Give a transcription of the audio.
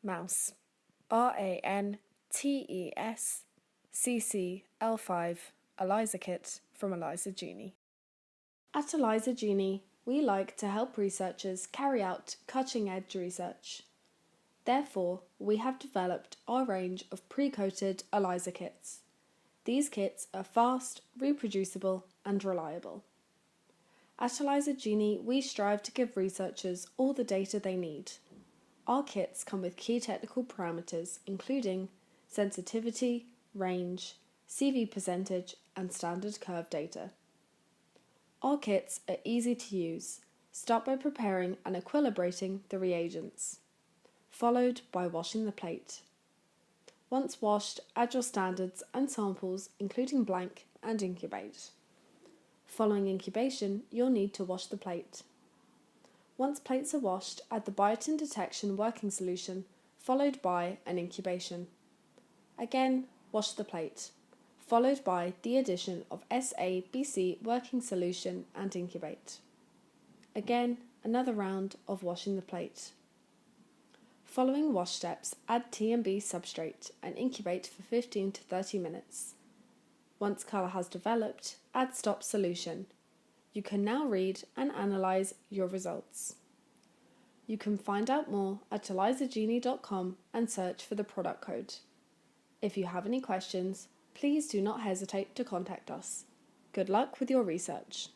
Mouse RANTES CCL5 ELISA Kit from ELISA Genie. At ELISA Genie, we like to help researchers carry out cutting-edge research. Therefore, we have developed our range of pre-coated ELISA kits. These kits are fast, reproducible and reliable. At ELISA Genie, we strive to give researchers all the data they need. Our kits come with key technical parameters including sensitivity, range, CV percentage and standard curve data. Our kits are easy to use. Start by preparing and equilibrating the reagents, followed by washing the plate. Once washed, add your standards and samples including blank and incubate. Following incubation, you'll need to wash the plate. Once plates are washed, add the biotin detection working solution, followed by an incubation. Again, wash the plate, followed by the addition of SABC working solution and incubate. Again, another round of washing the plate. Following wash steps, add T&B substrate and incubate for 15 to 30 minutes. Once colour has developed, add stop solution. You can now read and analyse your results. You can find out more at elisagenie.com and search for the product code. If you have any questions, please do not hesitate to contact us. Good luck with your research.